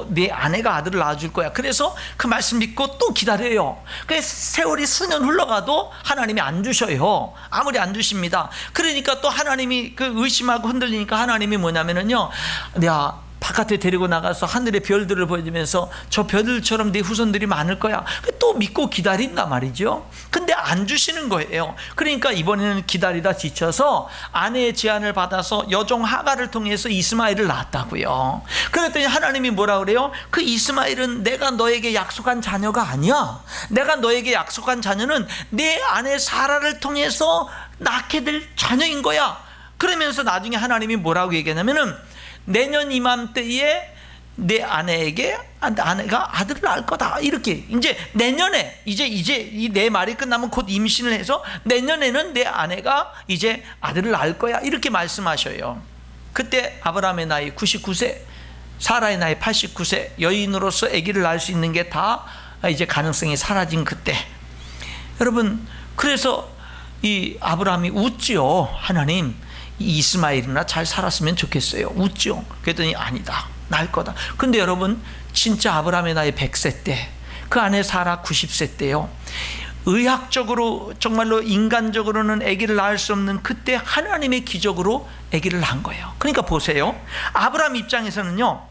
Speaker 1: 네 아내가 아들을 낳아줄 거야. 그래서 그 말씀 믿고 또 기다려요. 그래서 세월이 수년 흘러가도 하나님이 안 주셔요. 아무리 안 주십니다. 그러니까 또 하나님이 그 의심하고 흔들리니까 하나님이 뭐냐면은요, 내가 바깥에 데리고 나가서 하늘의 별들을 보여주면서 저 별들처럼 네 후손들이 많을 거야. 또 믿고 기다린단 말이죠. 근데 안 주시는 거예요. 그러니까 이번에는 기다리다 지쳐서 아내의 제안을 받아서 여종 하가를 통해서 이스마엘을 낳았다고요. 그랬더니 하나님이 뭐라 그래요? 그 이스마엘은 내가 너에게 약속한 자녀가 아니야. 내가 너에게 약속한 자녀는 내 아내 사라를 통해서 낳게 될 자녀인 거야. 그러면서 나중에 하나님이 뭐라고 얘기하냐면은 내년 이맘때에 내 아내가 아들을 낳을 거다. 이렇게 이제 내년에 이제 이 내 말이 끝나면 곧 임신을 해서 내년에는 내 아내가 이제 아들을 낳을 거야. 이렇게 말씀하셔요. 그때 아브라함의 나이 99세, 사라의 나이 89세, 여인으로서 아기를 낳을 수 있는 게 다 이제 가능성이 사라진 그때. 여러분, 그래서 이 아브라함이 웃지요. 하나님, 이스마엘이나 잘 살았으면 좋겠어요. 웃죠. 그랬더니 아니다, 낳을 거다. 근데 여러분, 진짜 아브라함의 나이 100세 때, 그 아내 사라 90세 때요, 의학적으로 정말로 인간적으로는 아기를 낳을 수 없는 그때 하나님의 기적으로 아기를 낳은 거예요. 그러니까 보세요, 아브라함 입장에서는요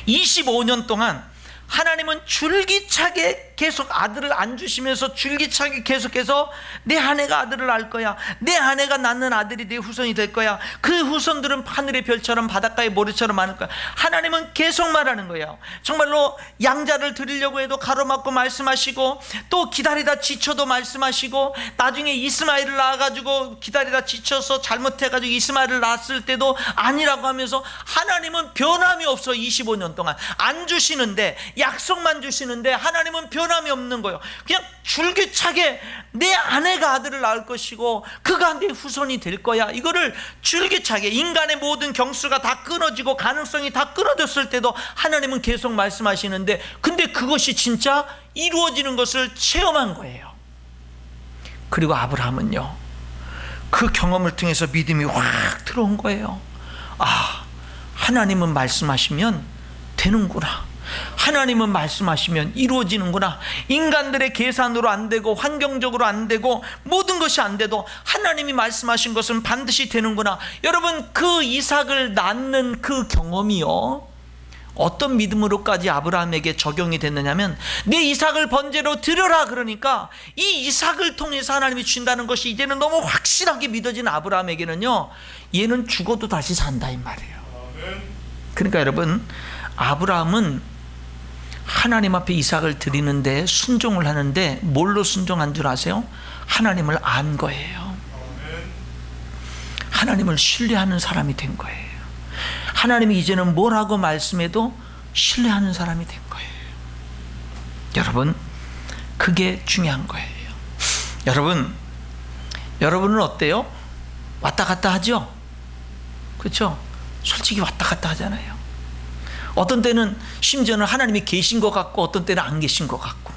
Speaker 1: 25년 동안 하나님은 줄기차게 계속 아들을 안 주시면서 줄기차게 계속해서 내 아내가 아들을 낳을 거야. 내 아내가 낳는 아들이 내 후손이 될 거야. 그 후손들은 하늘의 별처럼 바닷가의 모래처럼 많을 거야. 하나님은 계속 말하는 거예요. 정말로 양자를 드리려고 해도 가로막고 말씀하시고, 또 기다리다 지쳐도 말씀하시고, 나중에 이스마엘을 낳아가지고 기다리다 지쳐서 잘못해가지고 이스마엘을 낳았을 때도 아니라고 하면서 하나님은 변함이 없어. 25년 동안 안 주시는데, 약속만 주시는데 하나님은 변함이 없는 거예요. 그냥 줄기차게 내 아내가 아들을 낳을 것이고 그가 내 후손이 될 거야. 이거를 줄기차게, 인간의 모든 경수가 다 끊어지고 가능성이 다 끊어졌을 때도 하나님은 계속 말씀하시는데, 근데 그것이 진짜 이루어지는 것을 체험한 거예요. 그리고 아브라함은요, 그 경험을 통해서 믿음이 확 들어온 거예요. 하나님은 말씀하시면 되는구나. 하나님은 말씀하시면 이루어지는구나. 인간들의 계산으로 안 되고 환경적으로 안 되고 모든 것이 안 돼도 하나님이 말씀하신 것은 반드시 되는구나. 여러분, 그 이삭을 낳는 그 경험이요, 어떤 믿음으로까지 아브라함에게 적용이 됐느냐면, 내 이삭을 번제로 드려라 그러니까 이 이삭을 통해서 하나님이 주신다는 것이 이제는 너무 확실하게 믿어진 아브라함에게는요, 얘는 죽어도 다시 산다 이 말이에요. 그러니까 여러분, 아브라함은 하나님 앞에 이삭을 드리는데 순종을 하는데 뭘로 순종한 줄 아세요? 하나님을 안 거예요. 하나님을 신뢰하는 사람이 된 거예요. 하나님이 이제는 뭐라고 말씀해도 신뢰하는 사람이 된 거예요. 여러분, 그게 중요한 거예요. 여러분은 어때요? 왔다 갔다 하죠? 그렇죠? 솔직히 왔다 갔다 하잖아요. 어떤 때는 심지어는 하나님이 계신 것 같고 어떤 때는 안 계신 것 같고,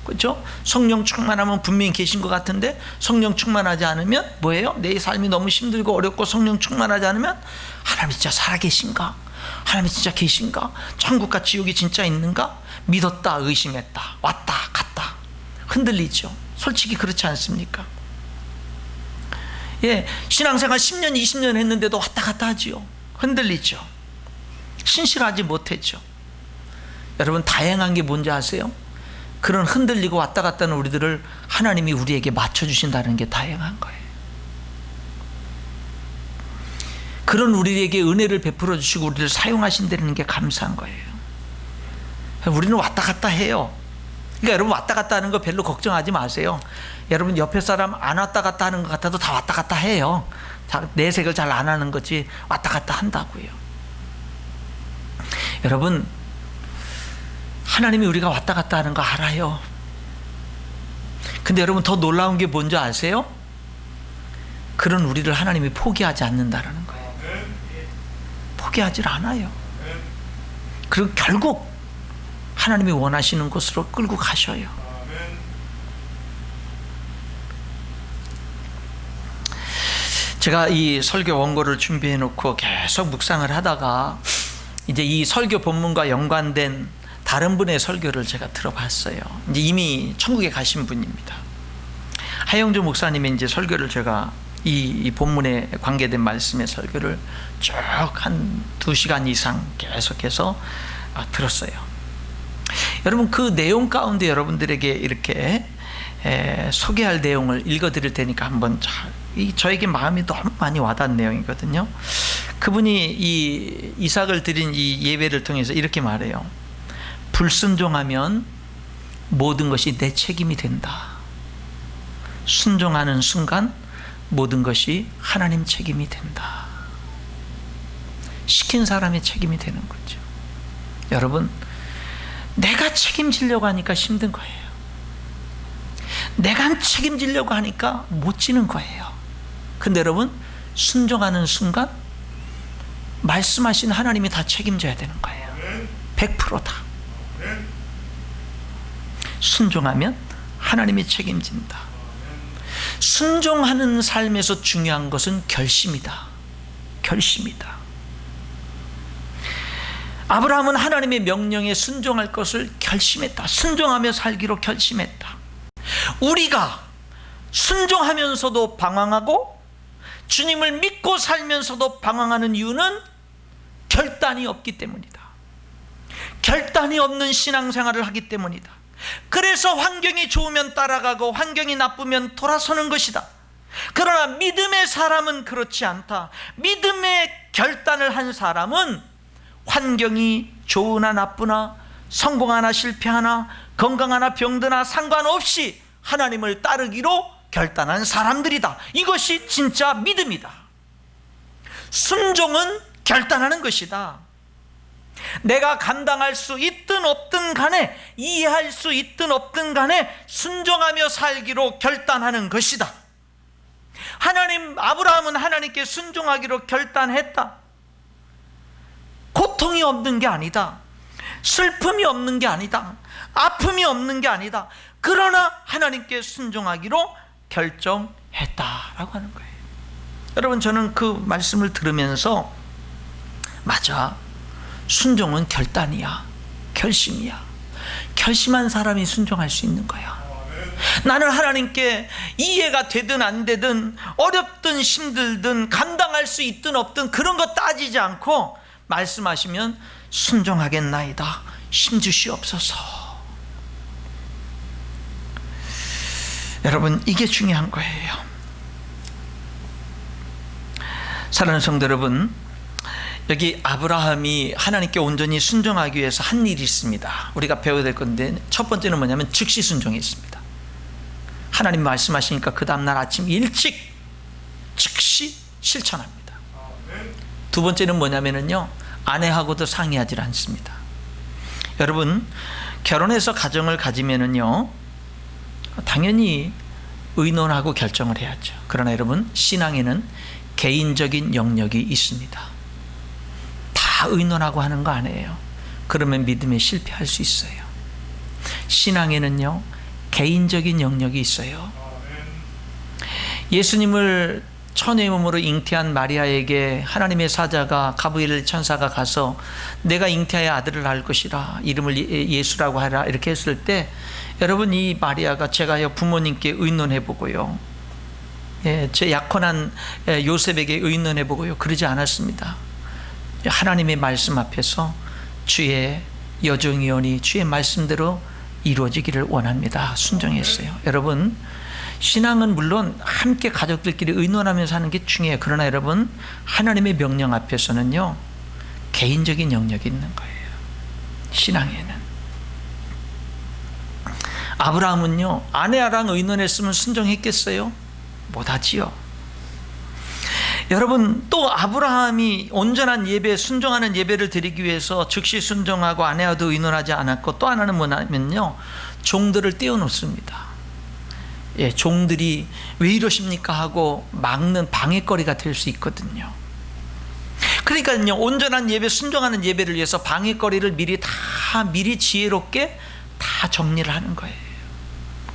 Speaker 1: 그렇죠? 성령 충만하면 분명히 계신 것 같은데 성령 충만하지 않으면 뭐예요? 내 삶이 너무 힘들고 어렵고 성령 충만하지 않으면 하나님이 진짜 살아계신가? 하나님이 진짜 계신가? 천국과 지옥이 진짜 있는가? 믿었다 의심했다, 왔다 갔다, 흔들리죠. 솔직히 그렇지 않습니까? 예, 신앙생활 10년 20년 했는데도 왔다 갔다 하지요. 흔들리죠. 신실하지 못했죠. 여러분, 다행한 게 뭔지 아세요? 그런 흔들리고 왔다 갔다 하는 우리들을 하나님이 우리에게 맞춰주신다는 게 다행한 거예요. 그런 우리에게 은혜를 베풀어 주시고 우리를 사용하신다는 게 감사한 거예요. 우리는 왔다 갔다 해요. 그러니까 여러분, 왔다 갔다 하는 거 별로 걱정하지 마세요. 여러분, 옆에 사람 안 왔다 갔다 하는 것 같아도 다 왔다 갔다 해요. 내색을 잘 안 하는 거지 왔다 갔다 한다고요. 여러분, 하나님이 우리가 왔다 갔다 하는 거 알아요. 근데 여러분, 더 놀라운 게 뭔지 아세요? 그런 우리를 하나님이 포기하지 않는다라는 거예요. 포기하질 않아요. 그리고 결국 하나님이 원하시는 곳으로 끌고 가셔요. 제가 이 설교 원고를 준비해 놓고 계속 묵상을 하다가 이제 이 설교 본문과 연관된 다른 분의 설교를 제가 들어봤어요. 이제 이미 천국에 가신 분입니다. 하영조 목사님의 이제 설교를 제가 이 본문에 관계된 말씀의 설교를 쭉 한 2시간 이상 계속해서 들었어요. 여러분, 그 내용 가운데 여러분들에게 이렇게 소개할 내용을 읽어드릴 테니까 한번 저에게 마음이 너무 많이 와닿은 내용이거든요. 그분이 이 이삭을 드린 이 예배를 통해서 이렇게 말해요. 불순종하면 모든 것이 내 책임이 된다. 순종하는 순간 모든 것이 하나님 책임이 된다. 시킨 사람의 책임이 되는 거죠. 여러분, 내가 책임지려고 하니까 힘든 거예요. 내가 책임지려고 하니까 못 지는 거예요. 근데 여러분, 순종하는 순간 말씀하신 하나님이 다 책임져야 되는 거예요. 100%다. 순종하면 하나님이 책임진다. 순종하는 삶에서 중요한 것은 결심이다. 결심이다. 아브라함은 하나님의 명령에 순종할 것을 결심했다. 순종하며 살기로 결심했다. 우리가 순종하면서도 방황하고 주님을 믿고 살면서도 방황하는 이유는 결단이 없기 때문이다. 결단이 없는 신앙생활을 하기 때문이다. 그래서 환경이 좋으면 따라가고 환경이 나쁘면 돌아서는 것이다. 그러나 믿음의 사람은 그렇지 않다. 믿음의 결단을 한 사람은 환경이 좋으나 나쁘나 성공하나 실패하나 건강하나 병드나 상관없이 하나님을 따르기로 결단한 사람들이다. 이것이 진짜 믿음이다. 순종은 결단하는 것이다. 내가 감당할 수 있든 없든 간에, 이해할 수 있든 없든 간에 순종하며 살기로 결단하는 것이다. 아브라함은 하나님께 순종하기로 결단했다. 고통이 없는 게 아니다. 슬픔이 없는 게 아니다. 아픔이 없는 게 아니다. 그러나 하나님께 순종하기로 결정했다라고 하는 거예요. 여러분, 저는 그 말씀을 들으면서 맞아, 순종은 결단이야. 결심이야. 결심한 사람이 순종할 수 있는 거야. 나는 하나님께 이해가 되든 안 되든 어렵든 힘들든 감당할 수 있든 없든 그런 거 따지지 않고 말씀하시면 순종하겠나이다. 힘주시옵소서. 여러분, 이게 중요한 거예요. 사랑하는 성도 여러분, 여기 아브라함이 하나님께 온전히 순종하기 위해서 한 일이 있습니다. 우리가 배워야 될 건데, 첫 번째는 뭐냐면 즉시 순종이 있습니다. 하나님 말씀하시니까 그 다음날 아침 일찍 즉시 실천합니다. 두 번째는 뭐냐면요, 아내하고도 상의하지 않습니다. 여러분, 결혼해서 가정을 가지면은요, 당연히 의논하고 결정을 해야죠. 그러나 여러분, 신앙에는 개인적인 영역이 있습니다. 다 의논하고 하는 거 아니에요. 그러면 믿음에 실패할 수 있어요. 신앙에는요, 개인적인 영역이 있어요. 예수님을 천의 몸으로 잉태한 마리아에게 하나님의 사자가, 가브리엘 천사가 가서 내가 잉태하여 아들을 낳을 것이라, 이름을 예수라고 하라, 이렇게 했을 때 여러분, 이 마리아가 제가요 부모님께 의논해 보고요, 제 약혼한 요셉에게 의논해 보고요, 그러지 않았습니다. 하나님의 말씀 앞에서 주의 여종이오니 주의 말씀대로 이루어지기를 원합니다. 순종했어요. 여러분, 신앙은 물론 함께 가족들끼리 의논하면서 하는 게 중요해요. 그러나 여러분, 하나님의 명령 앞에서는요, 개인적인 영역이 있는 거예요. 신앙에는. 아브라함은요, 아내랑 의논했으면 순종했겠어요? 못하지요. 여러분, 또 아브라함이 온전한 예배, 순종하는 예배를 드리기 위해서 즉시 순종하고 아내와도 의논하지 않았고, 또 하나는 뭐냐면요, 종들을 떼어놓습니다. 종들이 왜 이러십니까 하고 막는 방해거리가 될 수 있거든요. 그러니까요, 온전한 예배, 순종하는 예배를 위해서 방해거리를 미리 지혜롭게 다 정리를 하는 거예요.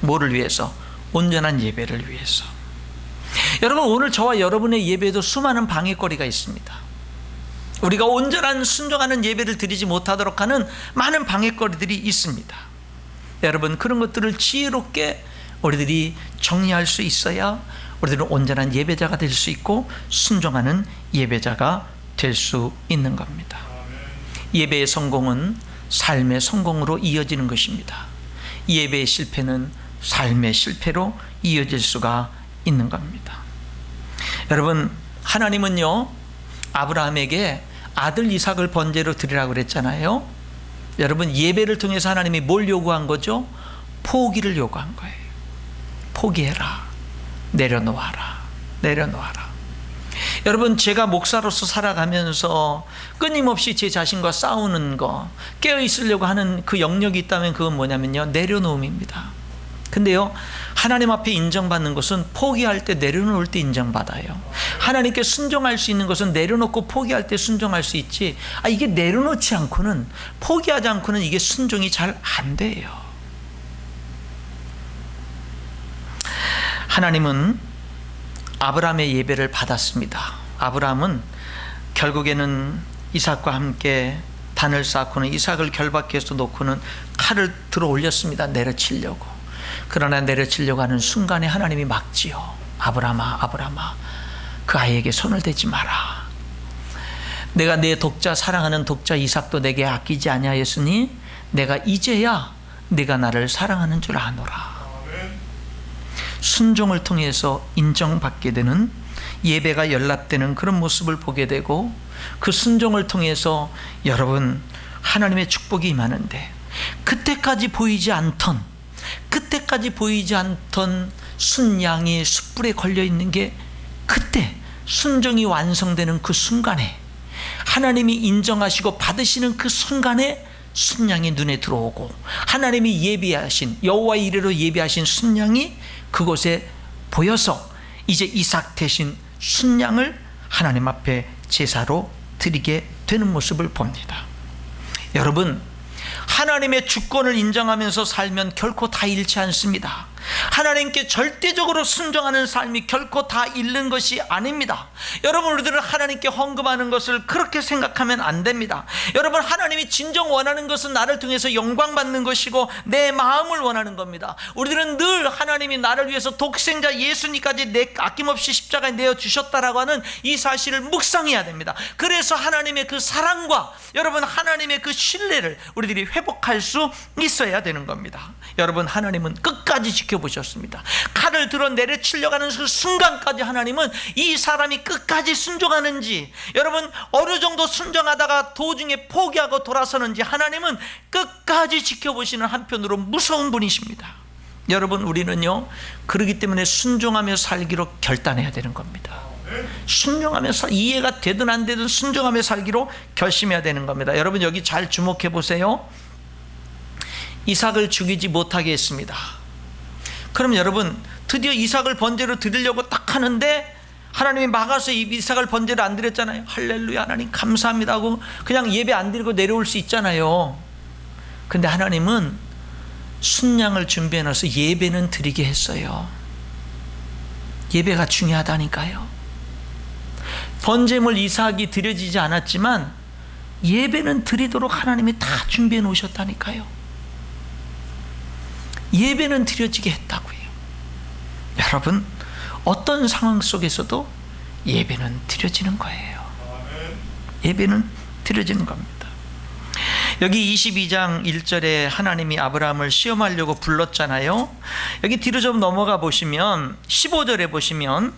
Speaker 1: 뭐를 위해서? 온전한 예배를 위해서. 여러분, 오늘 저와 여러분의 예배에도 수많은 방해거리가 있습니다. 우리가 온전한 순종하는 예배를 드리지 못하도록 하는 많은 방해거리들이 있습니다. 여러분, 그런 것들을 지혜롭게 우리들이 정리할 수 있어야 우리들은 온전한 예배자가 될 수 있고 순종하는 예배자가 될 수 있는 겁니다. 예배의 성공은 삶의 성공으로 이어지는 것입니다. 예배의 실패는 삶의 실패로 이어질 수가 있는 겁니다. 여러분, 하나님은요, 아브라함에게 아들 이삭을 번제로 드리라고 그랬잖아요. 여러분, 예배를 통해서 하나님이 뭘 요구한 거죠? 포기를 요구한 거예요. 포기해라. 내려놓아라. 내려놓아라. 여러분, 제가 목사로서 살아가면서 끊임없이 제 자신과 싸우는 거, 깨어있으려고 하는 그 영역이 있다면 그건 뭐냐면요, 내려놓음입니다. 근데요, 하나님 앞에 인정받는 것은 포기할 때, 내려놓을 때 인정받아요. 하나님께 순종할 수 있는 것은 내려놓고 포기할 때 순종할 수 있지, 이게 내려놓지 않고는, 포기하지 않고는 이게 순종이 잘 안 돼요. 하나님은 아브라함의 예배를 받았습니다. 아브라함은 결국에는 이삭과 함께 단을 쌓고는 이삭을 결박해서 놓고는 칼을 들어 올렸습니다. 내려치려고. 그러나 내려치려고 하는 순간에 하나님이 막지요. 아브라함아, 아브라함아, 그 아이에게 손을 대지 마라. 내가 내 독자, 사랑하는 독자 이삭도 내게 아끼지 아니하였으니 내가 이제야 네가 나를 사랑하는 줄 아노라. 순종을 통해서 인정받게 되는, 예배가 연락되는 그런 모습을 보게 되고, 그 순종을 통해서 여러분, 하나님의 축복이 임하는데, 그때까지 보이지 않던 순양이 숯불에 걸려 있는 게, 그때 순종이 완성되는 그 순간에, 하나님이 인정하시고 받으시는 그 순간에 순양이 눈에 들어오고, 하나님이 예비하신, 여호와의 이레로 예비하신 순양이 그곳에 보여서 이제 이삭 대신 순양을 하나님 앞에 제사로 드리게 되는 모습을 봅니다. 여러분, 하나님의 주권을 인정하면서 살면 결코 다 잃지 않습니다. 하나님께 절대적으로 순종하는 삶이 결코 다 잃는 것이 아닙니다. 여러분, 우리들은 하나님께 헌금하는 것을 그렇게 생각하면 안 됩니다. 여러분, 하나님이 진정 원하는 것은 나를 통해서 영광 받는 것이고 내 마음을 원하는 겁니다. 우리들은 늘 하나님이 나를 위해서 독생자 예수님까지 아낌없이 십자가에 내어주셨다라고 하는 이 사실을 묵상해야 됩니다. 그래서 하나님의 그 사랑과 여러분, 하나님의 그 신뢰를 우리들이 회복할 수 있어야 되는 겁니다. 여러분, 하나님은 끝까지 지켜보셨습니다. 칼을 들어 내려치려고 하는 그 순간까지 하나님은 이 사람이 끝까지 순종하는지, 여러분 어느 정도 순종하다가 도중에 포기하고 돌아서는지 하나님은 끝까지 지켜보시는 한편으로 무서운 분이십니다. 여러분, 우리는요, 그렇기 때문에 순종하며 살기로 결단해야 되는 겁니다. 순종하며 이해가 되든 안 되든 순종하며 살기로 결심해야 되는 겁니다. 여러분 여기 잘 주목해 보세요. 이삭을 죽이지 못하게 했습니다. 그럼 여러분 드디어 이삭을 번제로 드리려고 딱 하는데 하나님이 막아서 이삭을 번제로 안 드렸잖아요. 할렐루야, 하나님 감사합니다 하고 그냥 예배 안 드리고 내려올 수 있잖아요. 근데 하나님은 순양을 준비해 놔서 예배는 드리게 했어요. 예배가 중요하다니까요. 번제물 이삭이 드려지지 않았지만 예배는 드리도록 하나님이 다 준비해 놓으셨다니까요. 예배는 드려지게 했다고요. 여러분 어떤 상황 속에서도 예배는 드려지는 거예요. 예배는 드려지는 겁니다. 여기 22장 1절에 하나님이 아브라함을 시험하려고 불렀잖아요. 여기 뒤로 좀 넘어가 보시면 15절에 보시면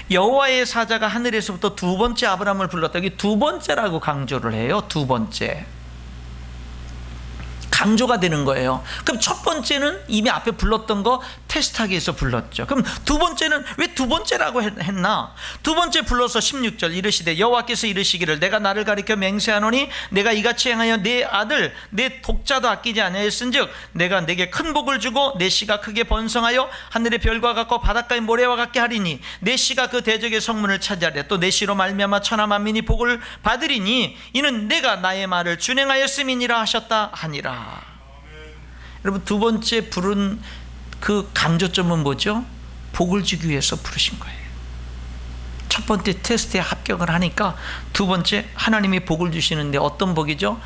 Speaker 1: 여호와의 사자가 하늘에서부터 두 번째 아브라함을 불렀다. 여기 두 번째라고 강조를 해요. 두 번째 강조가 되는 거예요. 그럼 첫 번째는 이미 앞에 불렀던 거 테스트하기 위해서 불렀죠. 그럼 두 번째는 왜 두 번째라고 했나? 두 번째 불러서 16절 이르시되 여호와께서 이르시기를 내가 나를 가리켜 맹세하노니 내가 이같이 행하여 내 아들 내 독자도 아끼지 아니하였은즉 내가 내게 큰 복을 주고 내 씨가 크게 번성하여 하늘의 별과 같고 바닷가의 모래와 같게 하리니 내 씨가 그 대적의 성문을 차지하리라. 또 내 씨로 말미암아 천하 만민이 복을 받으리니 이는 내가 나의 말을 준행하였음이니라 하셨다 하니라. 여러분 두 번째 부른 그 강조점은 뭐죠? 복을 주기 위해서 부르신 거예요. 첫 번째 테스트에 합격을 하니까 두 번째 하나님이 복을 주시는데 어떤 복이죠?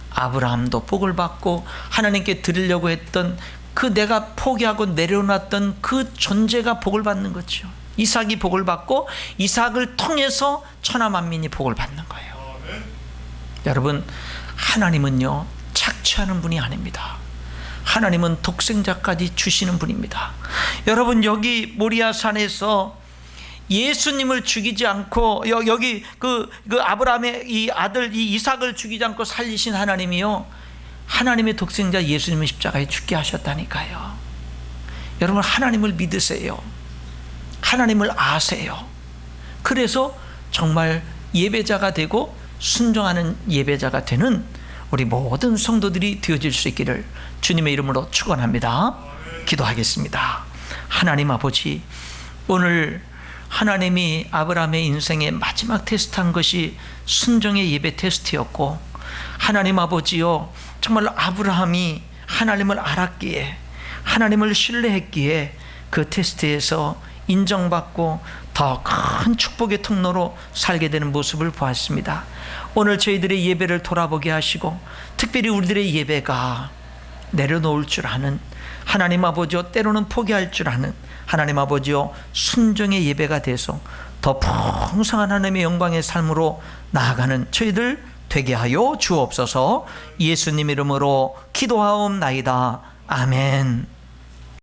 Speaker 1: 아브라함도 복을 받고 하나님께 드리려고 했던 그 내가 포기하고 내려놨던 그 존재가 복을 받는 거죠. 이삭이 복을 받고 이삭을 통해서 천하 만민이 복을 받는 거예요. 여러분 하나님은요 착취하는 분이 아닙니다. 하나님은 독생자까지 주시는 분입니다. 여러분 여기 모리아 산에서 예수님을 죽이지 않고 여기 그 아브라함의 이 아들 이 이삭을 죽이지 않고 살리신 하나님이요 하나님의 독생자 예수님을 십자가에 죽게 하셨다니까요. 여러분 하나님을 믿으세요. 하나님을 아세요. 그래서 정말 예배자가 되고 순종하는 예배자가 되는 우리 모든 성도들이 되어질 수 있기를 주님의 이름으로 축원합니다. 기도하겠습니다. 하나님 아버지, 오늘 하나님이 아브라함의 인생의 마지막 테스트한 것이 순종의 예배 테스트였고, 하나님 아버지요 정말로 아브라함이 하나님을 알았기에 하나님을 신뢰했기에 그 테스트에서 인정받고 더 큰 축복의 통로로 살게 되는 모습을 보았습니다. 오늘 저희들의 예배를 돌아보게 하시고 특별히 우리들의 예배가 내려놓을 줄 아는 하나님 아버지요 때로는 포기할 줄 아는 하나님 아버지요 순종의 예배가 돼서 더 풍성한 하나님의 영광의 삶으로 나아가는 저희들 되게 하여 주옵소서. 예수님 이름으로 기도하옵나이다. 아멘.